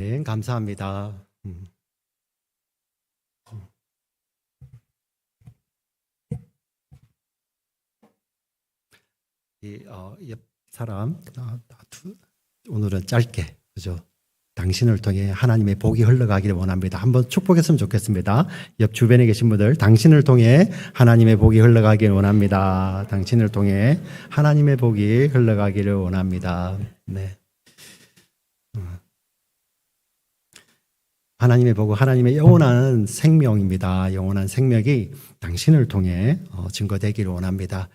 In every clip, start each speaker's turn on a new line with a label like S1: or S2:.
S1: 네, 감사합니다. 옆 사람, 오늘은 짧게, 그죠? 당신을 통해 하나님의 복이 흘러가기를 원합니다. 한번 축복했으면 좋겠습니다. 옆 주변에 계신 분들, 당신을 통해 하나님의 복이 흘러가기를 원합니다. 당신을 통해 하나님의 복이 흘러가기를 원합니다. 네. 하나님의 복은 하나님의 영원한 생명입니다. 영원한 생명이 당신을 통해 증거되기를 원합니다.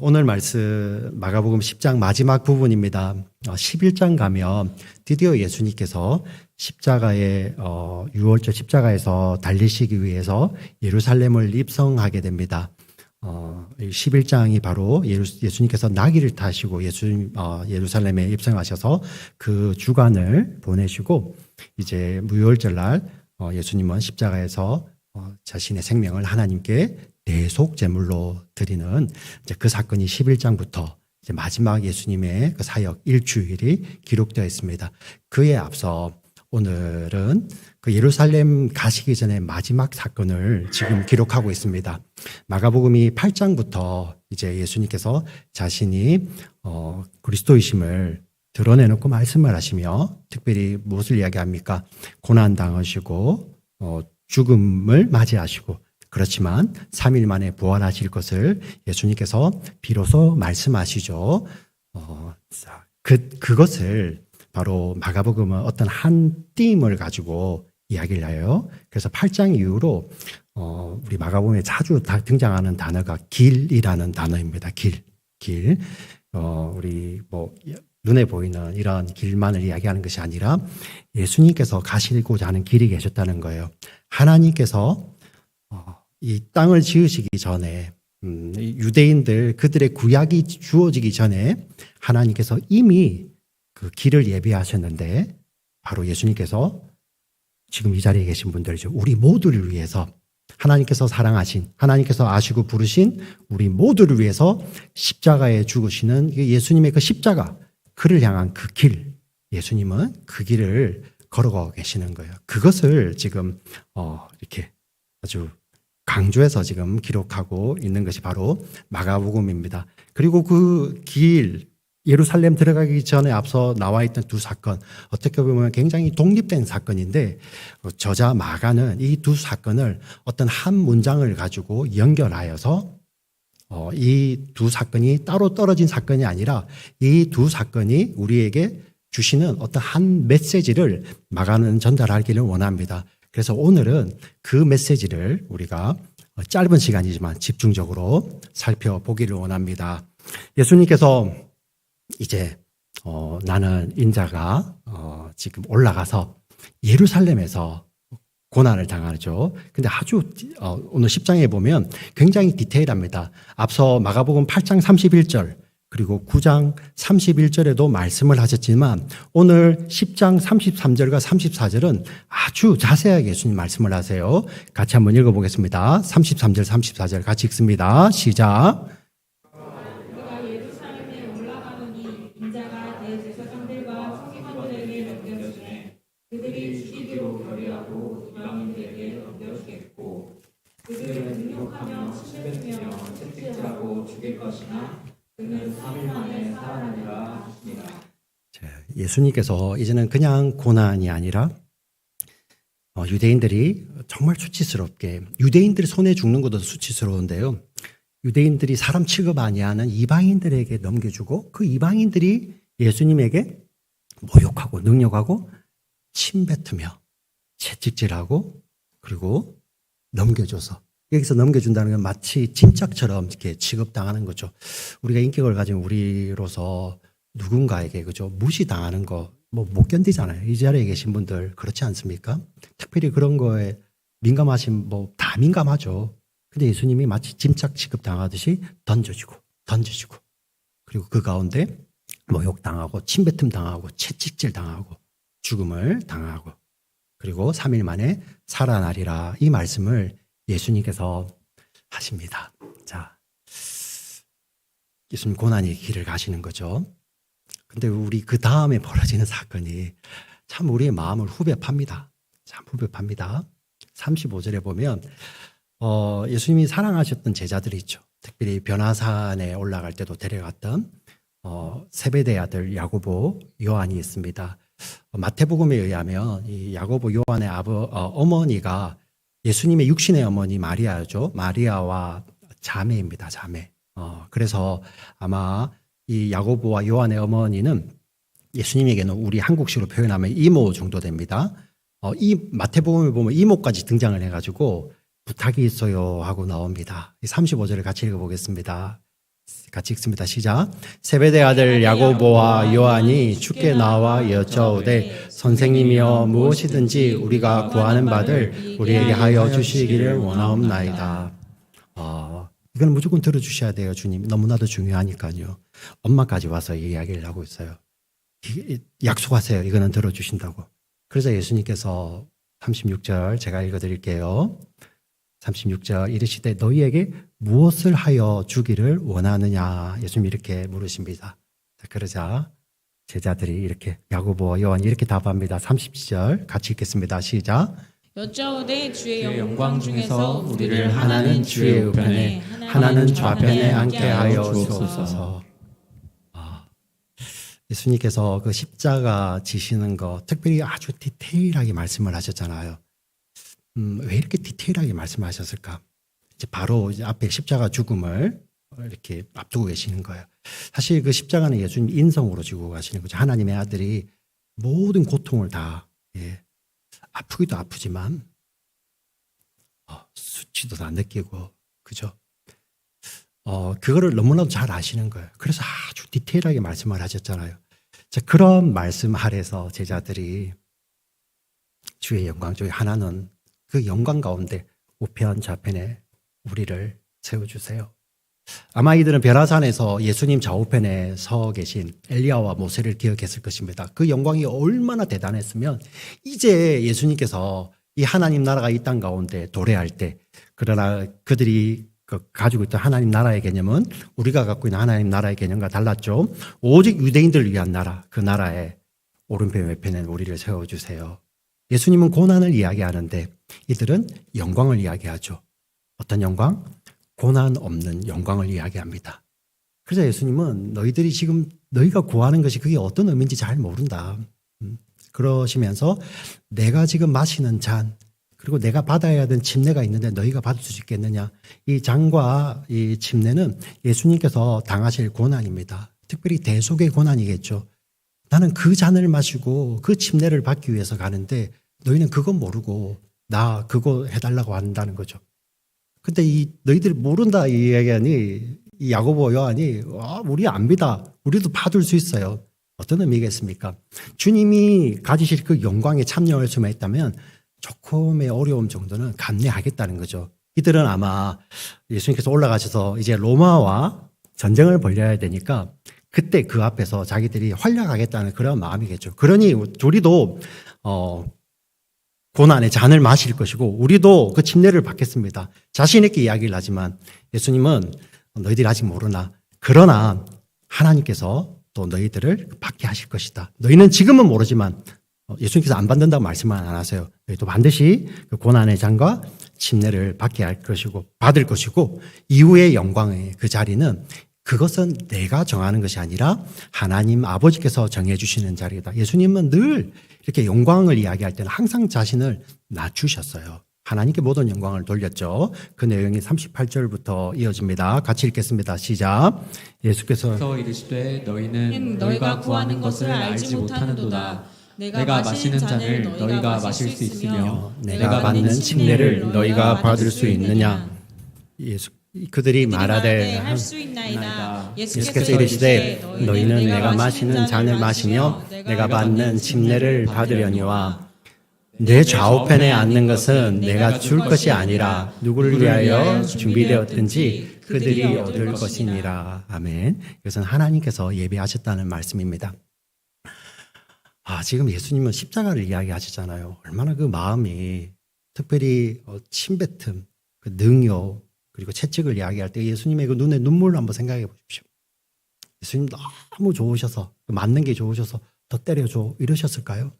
S1: 오늘 말씀 마가복음 10장 마지막 부분입니다. 11장 가면 드디어 예수님께서 십자가에 유월절 십자가에서 달리시기 위해서 예루살렘을 입성하게 됩니다. 11장이 바로 예수님께서 나귀를 타시고 예루살렘에 입성하셔서 그 주간을 보내시고 이제 무효절날 예수님은 십자가에서 자신의 생명을 하나님께 대속 제물로 드리는 이제 그 사건이 11장부터 이제 마지막 예수님의 그 사역 일주일이 기록되어 있습니다. 그에 앞서 오늘은 그 예루살렘 가시기 전에 마지막 사건을 지금 기록하고 있습니다. 마가복음이 8장부터 이제 예수님께서 자신이 그리스도이심을 드러내놓고 말씀을 하시며 특별히 무엇을 이야기합니까? 고난 당하시고 죽음을 맞이하시고 그렇지만 3일 만에 부활하실 것을 예수님께서 비로소 말씀하시죠. 그것을 바로 마가복음은 어떤 한 띠임을 가지고 이야기를 해요. 그래서 8장 이후로 우리 마가복음에 자주 등장하는 단어가 길이라는 단어입니다. 길. 우리 눈에 보이는 이런 길만을 이야기하는 것이 아니라 예수님께서 가시고자 하는 길이 계셨다는 거예요. 하나님께서 이 땅을 지으시기 전에 유대인들 그들의 구약이 주어지기 전에 하나님께서 이미 그 길을 예비하셨는데 바로 예수님께서 지금 이 자리에 계신 분들이죠. 우리 모두를 위해서 하나님께서 사랑하신 하나님께서 아시고 부르신 우리 모두를 위해서 십자가에 죽으시는 예수님의 그 십자가 그를 향한 그 길 예수님은 그 길을 걸어가고 계시는 거예요. 그것을 지금 이렇게 아주 강조해서 지금 기록하고 있는 것이 바로 마가복음입니다. 그리고 그 길 예루살렘 들어가기 전에 앞서 나와 있던 두 사건 어떻게 보면 굉장히 독립된 사건인데 저자 마가는 이 두 사건을 어떤 한 문장을 가지고 연결하여서 이 두 사건이 따로 떨어진 사건이 아니라 이 두 사건이 우리에게 주시는 어떤 한 메시지를 마가는 전달하기를 원합니다. 그래서 오늘은 그 메시지를 우리가 짧은 시간이지만 집중적으로 살펴보기를 원합니다. 예수님께서 이제 나는 인자가 지금 올라가서 예루살렘에서 고난을 당하죠. 근데 아주 오늘 10장에 보면 굉장히 디테일합니다. 앞서 마가복음 8장 31절 그리고 9장 31절에도 말씀을 하셨지만 오늘 10장 33절과 34절은 아주 자세하게 예수님 말씀을 하세요. 같이 한번 읽어보겠습니다. 33절 34절 같이 읽습니다. 시작.
S2: 그들을 능욕하며 침뱉으며 채찍질하고 죽일 것이나 그는 3일 만에 살아나리라 하시니라.
S1: 예수님께서 이제는 그냥 고난이 아니라 유대인들이 정말 수치스럽게 유대인들이 손에 죽는 것도 수치스러운데요. 유대인들이 사람 취급 아니하는 이방인들에게 넘겨주고 그 이방인들이 예수님에게 모욕하고 능욕하고 침뱉으며 채찍질하고 그리고 넘겨줘서 여기서 넘겨준다는 건 마치 짐짝처럼 이렇게 취급당하는 거죠. 우리가 인격을 가진 우리로서 누군가에게 그죠 무시당하는 거 못 견디잖아요. 이 자리에 계신 분들 그렇지 않습니까? 특별히 그런 거에 민감하신 다 민감하죠. 근데 예수님이 마치 짐짝 취급당하듯이 던져주고 그리고 그 가운데 모욕당하고 침뱉음 당하고 채찍질 당하고 죽음을 당하고 그리고 3일 만에 살아나리라 이 말씀을 예수님께서 하십니다. 자, 예수님 고난의 길을 가시는 거죠. 근데 우리 그 다음에 벌어지는 사건이 참 우리의 마음을 후벼 팝니다. 참 후벼 팝니다. 35절에 보면 예수님이 사랑하셨던 제자들이 있죠. 특별히 변화산에 올라갈 때도 데려갔던 세베대 아들 야고보, 요한이 있습니다. 마태복음에 의하면 이 야고보, 요한의 어머니가 예수님의 육신의 어머니 마리아죠. 마리아와 자매입니다. 자매. 그래서 아마 이 야고보와 요한의 어머니는 예수님에게는 우리 한국식으로 표현하면 이모 정도 됩니다. 이 마태복음에 보면 이모까지 등장을 해가지고 부탁이 있어요 하고 나옵니다. 35절을 같이 읽어보겠습니다. 같이 읽습니다. 시작. 세베대 아들 야고보와 요한이 주께 나와 여짜오되 선생님이여 무엇이든지 우리가 구하는 바를 우리에게 하여 주시기를 원하옵나이다. 이건 무조건 들어주셔야 돼요. 주님 너무나도 중요하니까요. 엄마까지 와서 이 이야기를 하고 있어요. 약속하세요. 이거는 들어주신다고. 그래서 예수님께서 36절 제가 읽어드릴게요. 36절 이르시되 너희에게 무엇을 하여 주기를 원하느냐 예수님이 이렇게 물으십니다. 그러자 제자들이 이렇게 야고보와 요한이 이렇게 답합니다. 30절 같이 읽겠습니다. 시작.
S3: 여짜오되 주의 영광 중에서 우리를
S1: 하나는 주의 우편에 하나는 좌편에 앉게 하여 주옵소서. 예수님께서 그 십자가 지시는 거 특별히 아주 디테일하게 말씀을 하셨잖아요. 왜 이렇게 디테일하게 말씀하셨을까? 이제 바로 이제 앞에 십자가 죽음을 이렇게 앞두고 계시는 거예요. 사실 그 십자가는 예수님 인성으로 지고 가시는 거죠. 하나님의 아들이 모든 고통을 다 아프기도 아프지만 수치도 다 느끼고 그죠? 그거를 너무나도 잘 아시는 거예요. 그래서 아주 디테일하게 말씀을 하셨잖아요. 자, 그런 말씀 아래서 제자들이 주의 영광 중에 하나는 그 영광 가운데 우편 좌편에 우리를 세워주세요. 아마 이들은 벼라산에서 예수님 좌우편에 서 계신 엘리야와 모세를 기억했을 것입니다. 그 영광이 얼마나 대단했으면 이제 예수님께서 이 하나님 나라가 이 땅 가운데 도래할 때 그러나 그들이 가지고 있던 하나님 나라의 개념은 우리가 갖고 있는 하나님 나라의 개념과 달랐죠. 오직 유대인들을 위한 나라, 그 나라의 오른편 왼편에 우리를 세워주세요. 예수님은 고난을 이야기하는데 이들은 영광을 이야기하죠. 어떤 영광? 고난 없는 영광을 이야기합니다. 그래서 예수님은 너희들이 지금 너희가 구하는 것이 그게 어떤 의미인지 잘 모른다. 그러시면서 내가 지금 마시는 잔 그리고 내가 받아야 하는 침례가 있는데 너희가 받을 수 있겠느냐. 이 잔과 이 침례는 예수님께서 당하실 고난입니다. 특별히 대속의 고난이겠죠. 나는 그 잔을 마시고 그 침례를 받기 위해서 가는데 너희는 그건 모르고 나 그거 해달라고 한다는 거죠. 근데 너희들이 모른다 이 얘기하니 이 야고보 요한이 우리 압니다. 우리도 받을 수 있어요. 어떤 의미겠습니까? 주님이 가지실 그 영광에 참여할 수만 있다면 조금의 어려움 정도는 감내하겠다는 거죠. 이들은 아마 예수님께서 올라가셔서 이제 로마와 전쟁을 벌여야 되니까 그때 그 앞에서 자기들이 활약하겠다는 그런 마음이겠죠. 그러니 우리도 고난의 잔을 마실 것이고 우리도 그 침례를 받겠습니다. 자신 있게 이야기를 하지만 예수님은 너희들이 아직 모르나 그러나 하나님께서 또 너희들을 받게 하실 것이다. 너희는 지금은 모르지만 예수님께서 안 받는다고 말씀은 안 하세요. 너희도 반드시 그 고난의 잔과 침례를 받게 할 것이고 받을 것이고 이후의 영광의 그 자리는 그것은 내가 정하는 것이 아니라 하나님 아버지께서 정해주시는 자리다. 예수님은 늘 이렇게 영광을 이야기할 때는 항상 자신을 낮추셨어요. 하나님께 모든 영광을 돌렸죠. 그 내용이 38절부터 이어집니다. 같이 읽겠습니다. 시작. 예수께서
S2: 이르시되 너희는 너희가 구하는 것을 알지 못하는도다. 내가 마시는 잔을 너희가 마실 수 있으며 내가 받는 침례를 너희가 받을 수 있느냐.
S1: 그들이 말하되
S3: 할 수 있나이다.
S1: 예수께서 이르시되 너희는 내가 마시는 잔을 마시며 내가 받는 침례를 받으려니와 내 좌우편에 앉는 것은 내가 줄 것이 아니라 누구를 위하여 준비되었든지 그들이 얻을 것이니라. 아멘. 이것은 하나님께서 예비하셨다는 말씀입니다. 지금 예수님은 십자가를 이야기하시잖아요. 얼마나 그 마음이 특별히 침뱉음, 그 능욕 그리고 채찍을 이야기할 때 예수님의 그 눈에 눈물을 한번 생각해 보십시오. 예수님 너무 좋으셔서 맞는 게 좋으셔서 더 때려줘 이러셨을까요?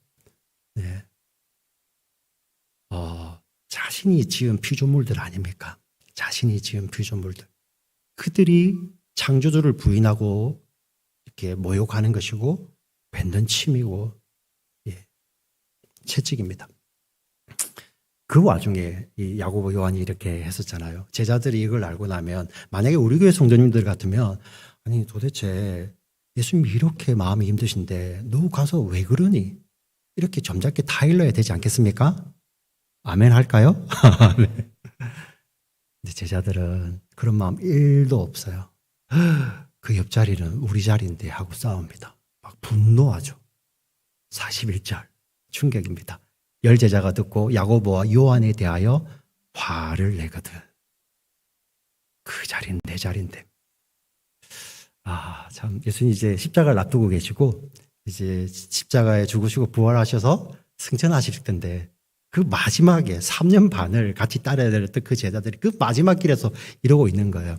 S1: 네. 자신이 지은 피조물들 아닙니까? 자신이 지은 피조물들. 그들이 창조주를 부인하고 이렇게 모욕하는 것이고 뱉는 침이고 채찍입니다. 그 와중에 이 야고보 요한이 이렇게 했었잖아요. 제자들이 이걸 알고 나면 만약에 우리 교회 성도님들 같으면 아니 도대체 예수님이 이렇게 마음이 힘드신데 너 가서 왜 그러니? 이렇게 점잖게 타일러야 되지 않겠습니까? 아멘 할까요? 근데 제자들은 그런 마음 1도 없어요. 그 옆자리는 우리 자리인데 하고 싸웁니다. 막 분노하죠. 41절 충격입니다. 10제자가 듣고 야고보와 요한에 대하여 화를 내거든. 그 자리는 내 자리인데. 참 예수님 이제 십자가를 놔두고 계시고 이제 십자가에 죽으시고 부활하셔서 승천하실 텐데 그 마지막에 3년 반을 같이 따라야 될 그 제자들이 그 마지막 길에서 이러고 있는 거예요.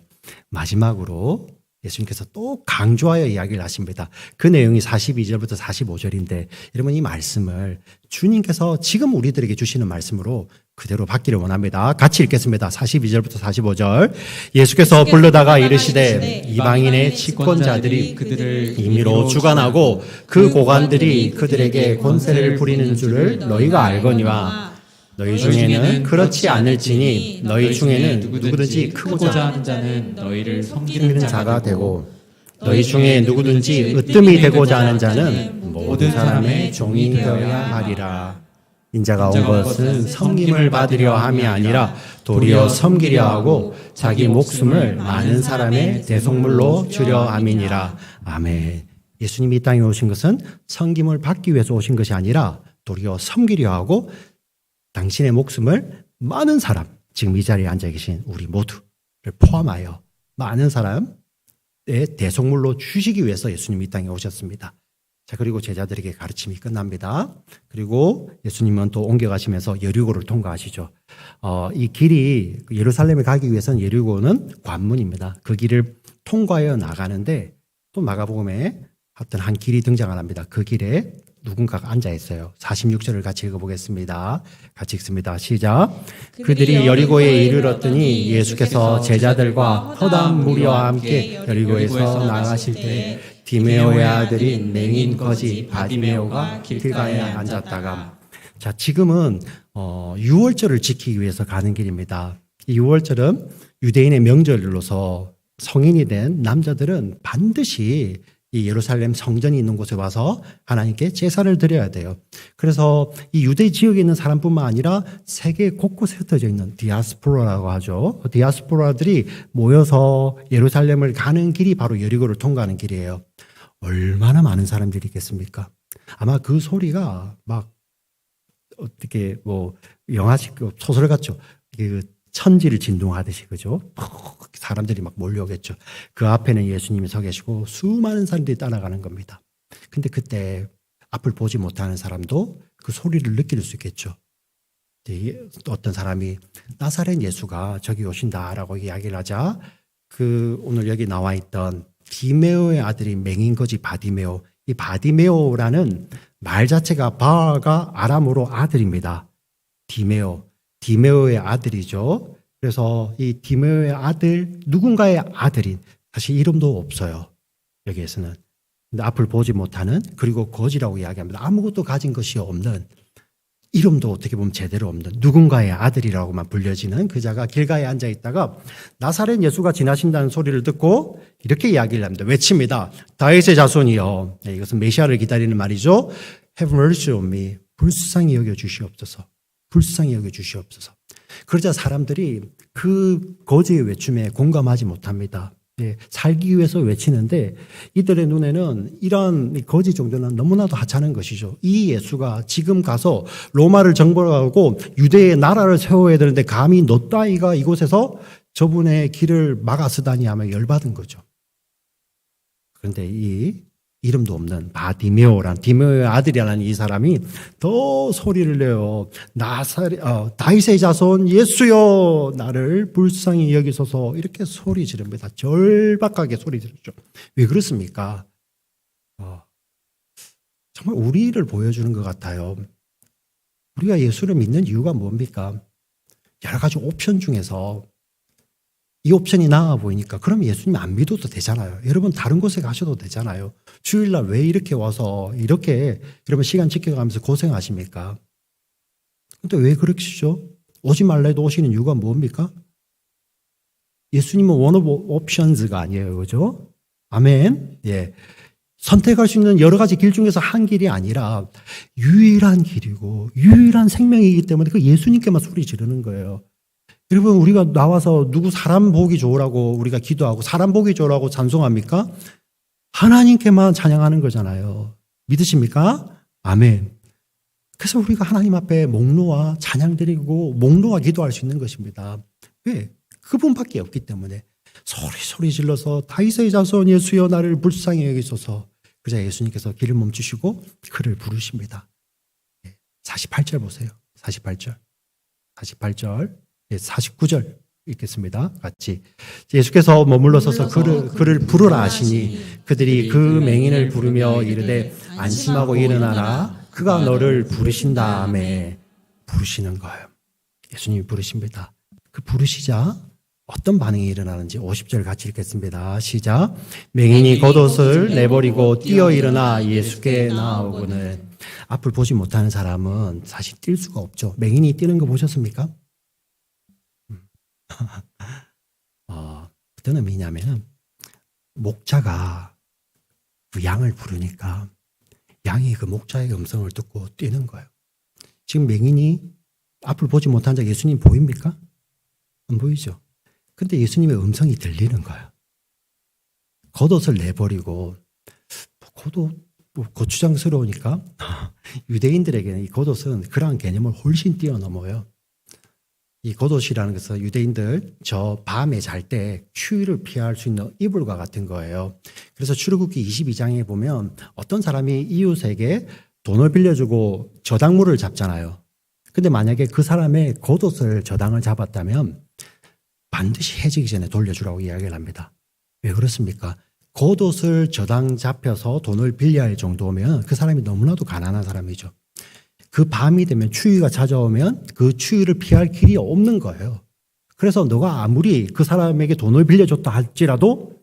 S1: 마지막으로 예수님께서 또 강조하여 이야기를 하십니다. 그 내용이 42절부터 45절인데 여러분 이 말씀을 주님께서 지금 우리들에게 주시는 말씀으로 그대로 받기를 원합니다. 같이 읽겠습니다. 42절부터 45절. 예수께서 불러다가 이르시되 이방인의 치권자들이 그들을 임의로 주관하고 그 고관들이 그들에게 권세를 부리는 줄을 너희가 알거니와 너희 중에는 그렇지 않을지니 너희 중에는 누구든지 크고자 하는 자는 너희를 섬기는 자가 되고 너희 중에 누구든지 으뜸이 되고자 하는 자는 모든 사람의 종이 되어야 하리라. 인자가 온 것은 섬김을 받으려 함이 아니라 도리어 섬기려 하고 자기 목숨을 많은 사람의 대속물로 주려 함이니라. 아멘. 예수님이 이 땅에 오신 것은 섬김을 받기 위해서 오신 것이 아니라 도리어 섬기려 하고 당신의 목숨을 많은 사람, 지금 이 자리에 앉아 계신 우리 모두를 포함하여 많은 사람의 대속물로 주시기 위해서 예수님이 이 땅에 오셨습니다. 자, 그리고 제자들에게 가르침이 끝납니다. 그리고 예수님은 또 옮겨가시면서 여리고를 통과하시죠. 이 길이 예루살렘에 가기 위해서는 여리고는 관문입니다. 그 길을 통과하여 나가는데 또 마가복음에 어떤 한 길이 등장을 합니다. 그 길에 누군가가 앉아 있어요. 46절을 같이 읽어보겠습니다. 같이 읽습니다. 시작. 그들이 여리고에 이르렀더니 예수께서 제자들과 허다한 무리와 함께 여리고에서 나가실 때 디메오의 아들인 맹인 거지 바디메오가 길가에 앉았다가. 자, 지금은 유월절을 지키기 위해서 가는 길입니다. 이 유월절은 유대인의 명절로서 성인이 된 남자들은 반드시 이 예루살렘 성전이 있는 곳에 와서 하나님께 제사를 드려야 돼요. 그래서 이 유대 지역에 있는 사람뿐만 아니라 세계 곳곳에 흩어져 있는 디아스포라라고 하죠. 디아스포라들이 모여서 예루살렘을 가는 길이 바로 여리고를 통과하는 길이에요. 얼마나 많은 사람들이 있겠습니까? 아마 그 소리가 막 어떻게 영화식 소설 같죠. 그 천지를 진동하듯이, 그죠? 사람들이 막 몰려오겠죠. 그 앞에는 예수님이 서 계시고 수많은 사람들이 따라가는 겁니다. 근데 그때 앞을 보지 못하는 사람도 그 소리를 느낄 수 있겠죠. 어떤 사람이 나사렛 예수가 저기 오신다라고 이야기를 하자 오늘 여기 나와 있던 디메오의 아들이 맹인거지 바디메오, 이 바디메오라는 말 자체가 바가 아람어로 아들입니다. 디메오의 아들이죠. 그래서 이 디메오의 아들, 누군가의 아들인, 사실 이름도 없어요. 여기에서는. 근데 앞을 보지 못하는, 그리고 거지라고 이야기합니다. 아무것도 가진 것이 없는, 이름도 어떻게 보면 제대로 없는 누군가의 아들이라고만 불려지는 그 자가 길가에 앉아 있다가 나사렛 예수가 지나신다는 소리를 듣고 이렇게 이야기를 합니다. 외칩니다. 다윗의 자손이여. 네, 이것은 메시아를 기다리는 말이죠. Have mercy on me. 불쌍히 여겨 주시옵소서. 불쌍히 여겨 주시옵소서. 그러자 사람들이 그 거지의 외침에 공감하지 못합니다. 예, 살기 위해서 외치는데 이들의 눈에는 이런 거지 정도는 너무나도 하찮은 것이죠. 이 예수가 지금 가서 로마를 정벌하고 유대의 나라를 세워야 되는데 감히 너 따위가 이곳에서 저분의 길을 막아서다니 하며 열받은 거죠. 그런데 이 이름도 없는 디메오의 아들이라는 이 사람이 더 소리를 내요. 다윗의 자손 예수여 나를 불쌍히 여기소서, 이렇게 소리 지릅니다. 절박하게 소리 지르죠. 왜 그렇습니까? 정말 우리를 보여주는 것 같아요. 우리가 예수를 믿는 이유가 뭡니까? 여러 가지 옵션 중에서 이 옵션이 나아 보이니까 그럼 예수님 안 믿어도 되잖아요. 여러분 다른 곳에 가셔도 되잖아요. 주일날 왜 이렇게 와서 이렇게 여러분 시간 지켜가면서 고생하십니까? 근데 왜 그러시죠? 오지 말라 해도 오시는 이유가 뭡니까? 예수님은 one of options가 아니에요. 그죠? 아멘. 예. 선택할 수 있는 여러 가지 길 중에서 한 길이 아니라 유일한 길이고 유일한 생명이기 때문에 그 예수님께만 소리 지르는 거예요. 여러분 우리가 나와서 누구 사람 보기 좋으라고 우리가 기도하고 사람 보기 좋으라고 찬송합니까? 하나님께만 찬양하는 거잖아요. 믿으십니까? 아멘. 그래서 우리가 하나님 앞에 목 놓아 찬양 드리고 목 놓아 기도할 수 있는 것입니다. 왜? 그분밖에 없기 때문에 소리 질러서 다윗의 자손 예수여 나를 불쌍히 여기소서. 그자 예수님께서 길을 멈추시고 그를 부르십니다. 48절 보세요. 48절. 49절 읽겠습니다. 같이. 예수께서 머물러 서서 그를 부르라 하시니 그들이 그 맹인을 부르며 이르되 안심하고 일어나라. 그가 너를 부르신다며. 부르시는 거예요. 예수님이 부르십니다. 그 부르시자 어떤 반응이 일어나는지 50절 같이 읽겠습니다. 시작. 맹인이 겉옷을 내버리고 뛰어 일어나 예수께 나아오고는. 앞을 보지 못하는 사람은 사실 뛸 수가 없죠. 맹인이 뛰는 거 보셨습니까? 어떤 의미냐면 목자가 그 양을 부르니까 양이 그 목자의 음성을 듣고 뛰는 거예요. 지금 맹인이 앞을 보지 못한 자 예수님 보입니까? 안 보이죠? 근데 예수님의 음성이 들리는 거예요. 겉옷을 내버리고 겉옷 고추장스러우니까 유대인들에게는 이 겉옷은 그러한 개념을 훨씬 뛰어넘어요. 이 겉옷이라는 것은 유대인들 저 밤에 잘 때 추위를 피할 수 있는 이불과 같은 거예요. 그래서 출애굽기 22장에 보면 어떤 사람이 이웃에게 돈을 빌려주고 저당물을 잡잖아요. 근데 만약에 그 사람의 겉옷을 저당을 잡았다면 반드시 해지기 전에 돌려주라고 이야기를 합니다. 왜 그렇습니까? 겉옷을 저당 잡혀서 돈을 빌려야 할 정도면 그 사람이 너무나도 가난한 사람이죠. 그 밤이 되면 추위가 찾아오면 그 추위를 피할 길이 없는 거예요. 그래서 너가 아무리 그 사람에게 돈을 빌려줬다 할지라도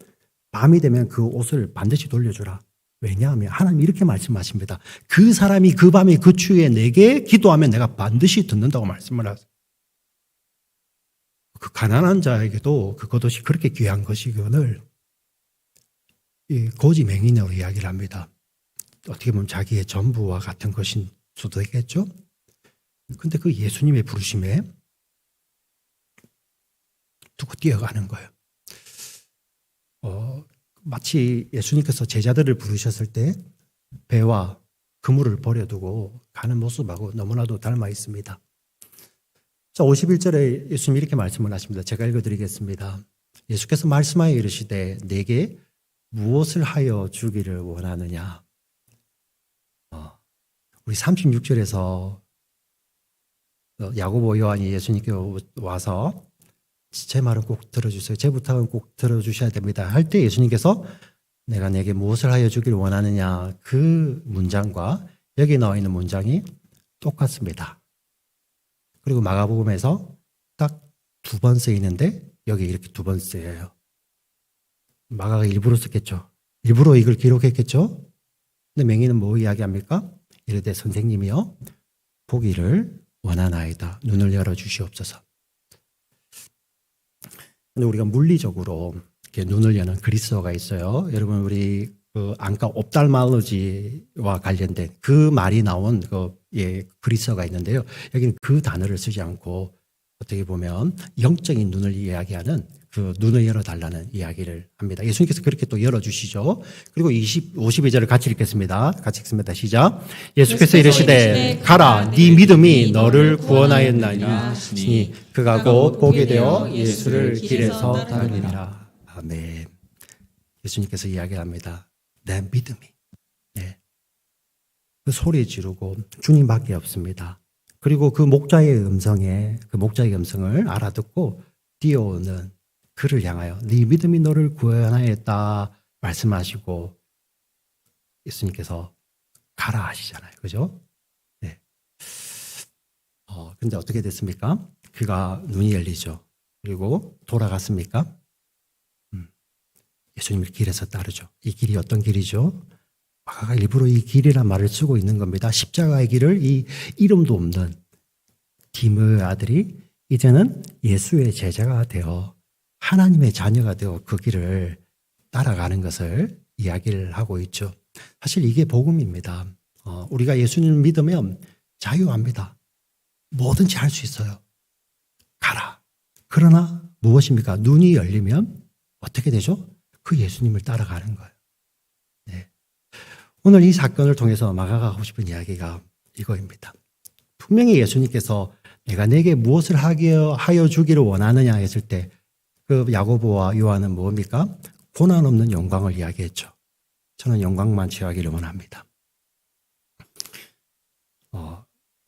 S1: 밤이 되면 그 옷을 반드시 돌려주라. 왜냐하면 하나님이 이렇게 말씀하십니다. 그 사람이 그 밤에 그 추위에 내게 기도하면 내가 반드시 듣는다고 말씀을 하세요. 그 가난한 자에게도 그 겉옷이 그렇게 귀한 것이거늘 고지 맹인으로 이야기를 합니다. 어떻게 보면 자기의 전부와 같은 것인 수도 있겠죠. 근데 그 예수님의 부르심에 두고 뛰어가는 거예요. 마치 예수님께서 제자들을 부르셨을 때 배와 그물을 버려두고 가는 모습하고 너무나도 닮아 있습니다. 자, 51절에 예수님이 이렇게 말씀을 하십니다. 제가 읽어드리겠습니다. 예수께서 말씀하여 이르시되 내게 무엇을 하여 주기를 원하느냐. 우리 36절에서 야고보 요한이 예수님께 와서 제 말은 꼭 들어주세요. 제 부탁은 꼭 들어주셔야 됩니다. 할 때 예수님께서 내가 내게 무엇을 하여 주기를 원하느냐 그 문장과 여기 나와 있는 문장이 똑같습니다. 그리고 마가복음에서 딱 2번 쓰이는데 여기 이렇게 2번 쓰여요. 마가가 일부러 썼겠죠. 일부러 이걸 기록했겠죠. 근데 맹인은 뭐 이야기합니까? 이르되 선생님이여 보기를 원하나이다. 눈을 열어주시옵소서. 근데 우리가 물리적으로 이렇게 눈을 여는 그리스어가 있어요. 여러분 우리 그 안과 옵달말로지와 관련된 그 말이 나온 그리스어가 있는데요. 여기는 그 단어를 쓰지 않고 어떻게 보면 영적인 눈을 이야기하는 그 눈을 열어달라는 이야기를 합니다. 예수님께서 그렇게 또 열어주시죠. 그리고 52절을 같이 읽겠습니다. 같이 읽습니다. 시작. 예수께서 이르시되 가라 네 믿음이 너를 구원하였나니 그가 곧 보게 되어 예수를 길에서 따르니라. 아멘. 예수님께서 이야기합니다. 내 믿음이. 네. 그 소리 지르고 주님밖에 없습니다. 그리고 그 목자의 음성을 알아듣고 뛰어오는 그를 향하여 네 믿음이 너를 구원하였다 말씀하시고 예수님께서 가라 하시잖아요. 그죠? 네. 근데 어떻게 됐습니까? 그가 눈이 열리죠. 그리고 돌아갔습니까? 예수님을 길에서 따르죠. 이 길이 어떤 길이죠? 마가가 일부러 이 길이란 말을 쓰고 있는 겁니다. 십자가의 길을 이 이름도 없는 디모의 아들이 이제는 예수의 제자가 되어 하나님의 자녀가 되어 그 길을 따라가는 것을 이야기를 하고 있죠. 사실 이게 복음입니다. 우리가 예수님을 믿으면 자유합니다. 뭐든지 할 수 있어요. 가라. 그러나 무엇입니까? 눈이 열리면 어떻게 되죠? 그 예수님을 따라가는 거예요. 네. 오늘 이 사건을 통해서 마가가 하고 싶은 이야기가 이거입니다. 분명히 예수님께서 내가 내게 무엇을 하여 주기를 원하느냐 했을 때 그 야고보와 요한은 뭡니까? 고난 없는 영광을 이야기했죠. 저는 영광만 취하기를 원합니다.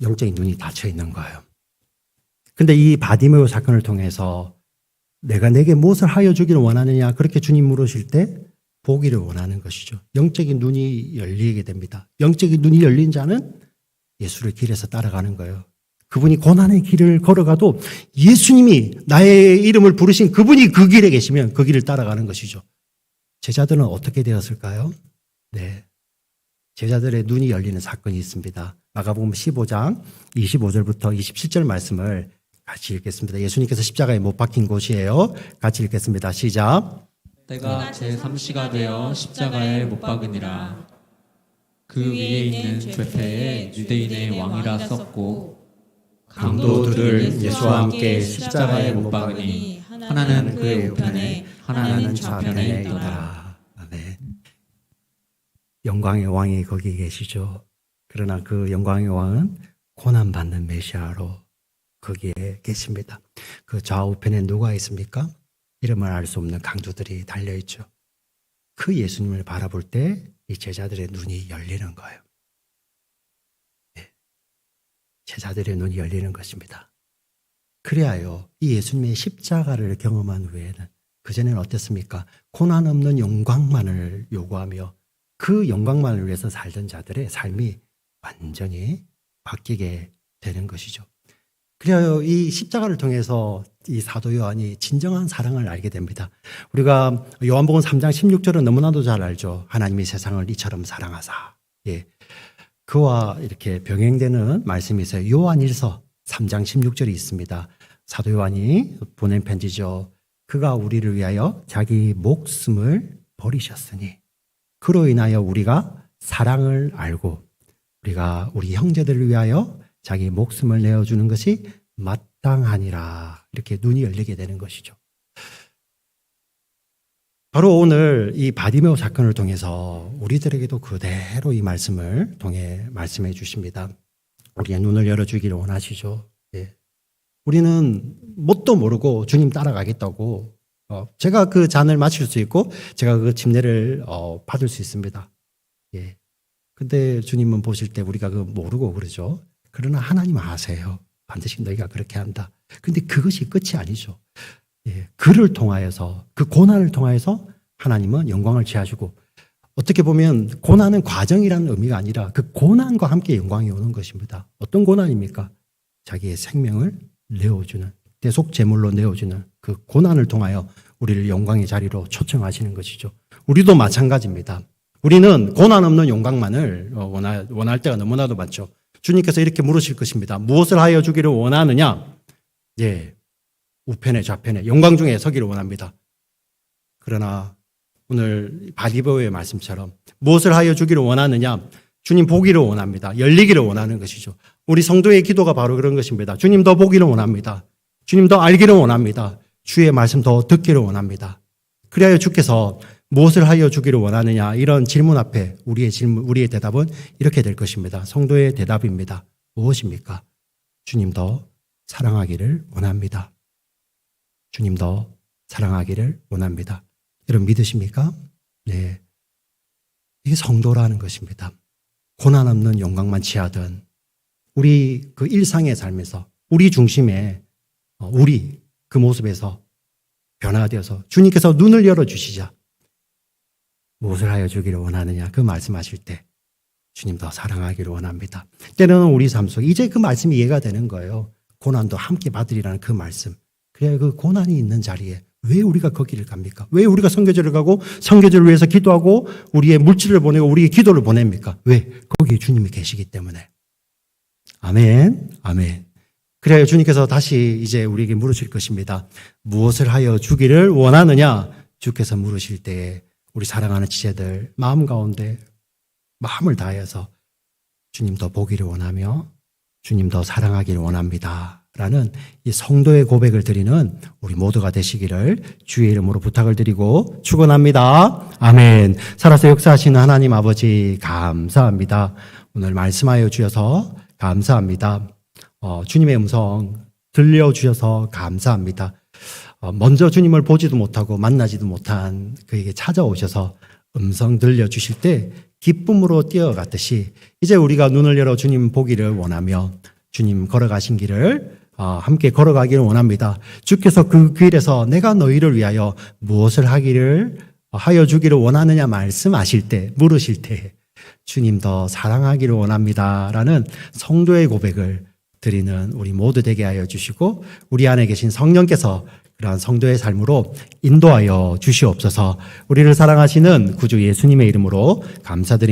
S1: 영적인 눈이 닫혀 있는 거예요. 근데 이 바디메오 사건을 통해서 내가 내게 무엇을 하여 주기를 원하느냐 그렇게 주님 물으실 때 보기를 원하는 것이죠. 영적인 눈이 열리게 됩니다. 영적인 눈이 열린 자는 예수를 길에서 따라가는 거예요. 그분이 고난의 길을 걸어가도 예수님이 나의 이름을 부르신 그분이 그 길에 계시면 그 길을 따라가는 것이죠. 제자들은 어떻게 되었을까요? 네, 제자들의 눈이 열리는 사건이 있습니다. 마가복음 15장 25절부터 27절 말씀을 같이 읽겠습니다. 예수님께서 십자가에 못 박힌 곳이에요. 같이 읽겠습니다. 시작.
S2: 때가 제3시가 되어 십자가에 못 박으니라. 그 위에 있는 죄패에 유대인의 왕이라 썼고 강도들을 예수와 함께 십자가에 못 박으니 하나는 그의 우편에 하나는 좌편에 있더라.
S1: 네. 영광의 왕이 거기 계시죠. 그러나 그 영광의 왕은 고난받는 메시아로 거기에 계십니다. 그 좌우편에 누가 있습니까? 이름을 알 수 없는 강도들이 달려있죠. 그 예수님을 바라볼 때 이 제자들의 눈이 열리는 거예요. 네. 제자들의 눈이 열리는 것입니다. 그래야요, 이 예수님의 십자가를 경험한 후에는 그전에는 어땠습니까? 고난 없는 영광만을 요구하며 그 영광만을 위해서 살던 자들의 삶이 완전히 바뀌게 되는 것이죠. 그래야 이 십자가를 통해서 이 사도 요한이 진정한 사랑을 알게 됩니다. 우리가 요한복음 3장 16절은 너무나도 잘 알죠. 하나님이 세상을 이처럼 사랑하사. 예. 그와 이렇게 병행되는 말씀이 있어요. 요한일서 3장 16절이 있습니다. 사도 요한이 보낸 편지죠. 그가 우리를 위하여 자기 목숨을 버리셨으니 그로 인하여 우리가 사랑을 알고 우리가 우리 형제들을 위하여 자기 목숨을 내어주는 것이 마땅하니라. 이렇게 눈이 열리게 되는 것이죠. 바로 오늘 이 바디메오 사건을 통해서 우리들에게도 그대로 이 말씀을 통해 말씀해 주십니다. 우리의 눈을 열어주기를 원하시죠. 예. 우리는 뭣도 모르고 주님 따라가겠다고 제가 그 잔을 마실 수 있고 제가 그 침례를 받을 수 있습니다. 예. 근데 주님은 보실 때 우리가 그 모르고 그러죠. 그러나 하나님 아세요. 반드시 너희가 그렇게 한다. 근데 그것이 끝이 아니죠. 예, 그를 통하여서 그 고난을 통하여서 하나님은 영광을 취하시고 어떻게 보면 고난은 과정이라는 의미가 아니라 그 고난과 함께 영광이 오는 것입니다. 어떤 고난입니까? 자기의 생명을 내어주는 대속제물로 내어주는 그 고난을 통하여 우리를 영광의 자리로 초청하시는 것이죠. 우리도 마찬가지입니다. 우리는 고난 없는 영광만을 원할 때가 너무나도 많죠. 주님께서 이렇게 물으실 것입니다. 무엇을 하여 주기를 원하느냐? 예, 우편에 좌편에 영광 중에 서기를 원합니다. 그러나 오늘 바디메오의 말씀처럼 무엇을 하여 주기를 원하느냐? 주님 보기를 원합니다. 열리기를 원하는 것이죠. 우리 성도의 기도가 바로 그런 것입니다. 주님 더 보기를 원합니다. 주님 더 알기를 원합니다. 주의 말씀 더 듣기를 원합니다. 그래야 주께서 무엇을 하여 주기를 원하느냐 이런 질문 앞에 우리의 대답은 이렇게 될 것입니다. 성도의 대답입니다. 무엇입니까? 주님 더 사랑하기를 원합니다. 주님 더 사랑하기를 원합니다. 여러분 믿으십니까? 네. 이게 성도라는 것입니다. 고난 없는 영광만 취하던 우리 그 일상의 삶에서 우리 중심에 우리 그 모습에서 변화되어서 주님께서 눈을 열어주시자 무엇을 하여 주기를 원하느냐 그 말씀하실 때 주님 더 사랑하기를 원합니다. 때로는 우리 삶 속에 이제 그 말씀이 이해가 되는 거예요. 고난도 함께 받으리라는 그 말씀. 그래, 그 고난이 있는 자리에 왜 우리가 거기를 갑니까? 왜 우리가 선교제를 가고 선교제를 위해서 기도하고 우리의 물질을 보내고 우리의 기도를 보냅니까? 왜? 거기에 주님이 계시기 때문에. 아멘. 아멘. 그래야 주님께서 다시 이제 우리에게 물으실 것입니다. 무엇을 하여 주기를 원하느냐? 주께서 물으실 때에 우리 사랑하는 지체들 마음 가운데 마음을 다해서 주님 더 보기를 원하며 주님 더 사랑하기를 원합니다. 라는 이 성도의 고백을 드리는 우리 모두가 되시기를 주의 이름으로 부탁을 드리고 축원합니다. 아멘. 살아서 역사하시는 하나님 아버지 감사합니다. 오늘 말씀하여 주셔서 감사합니다. 주님의 음성 들려주셔서 감사합니다. 먼저 주님을 보지도 못하고 만나지도 못한 그에게 찾아오셔서 음성 들려주실 때 기쁨으로 뛰어갔듯이 이제 우리가 눈을 열어 주님 보기를 원하며 주님 걸어가신 길을 함께 걸어가기를 원합니다. 주께서 그 길에서 내가 너희를 위하여 무엇을 하여 주기를 원하느냐 말씀하실 때, 물으실 때 주님 더 사랑하기를 원합니다. 라는 성도의 고백을 드리는 우리 모두 되게 하여 주시고 우리 안에 계신 성령께서 그러한 성도의 삶으로 인도하여 주시옵소서. 우리를 사랑하시는 구주 예수님의 이름으로 감사드립니다.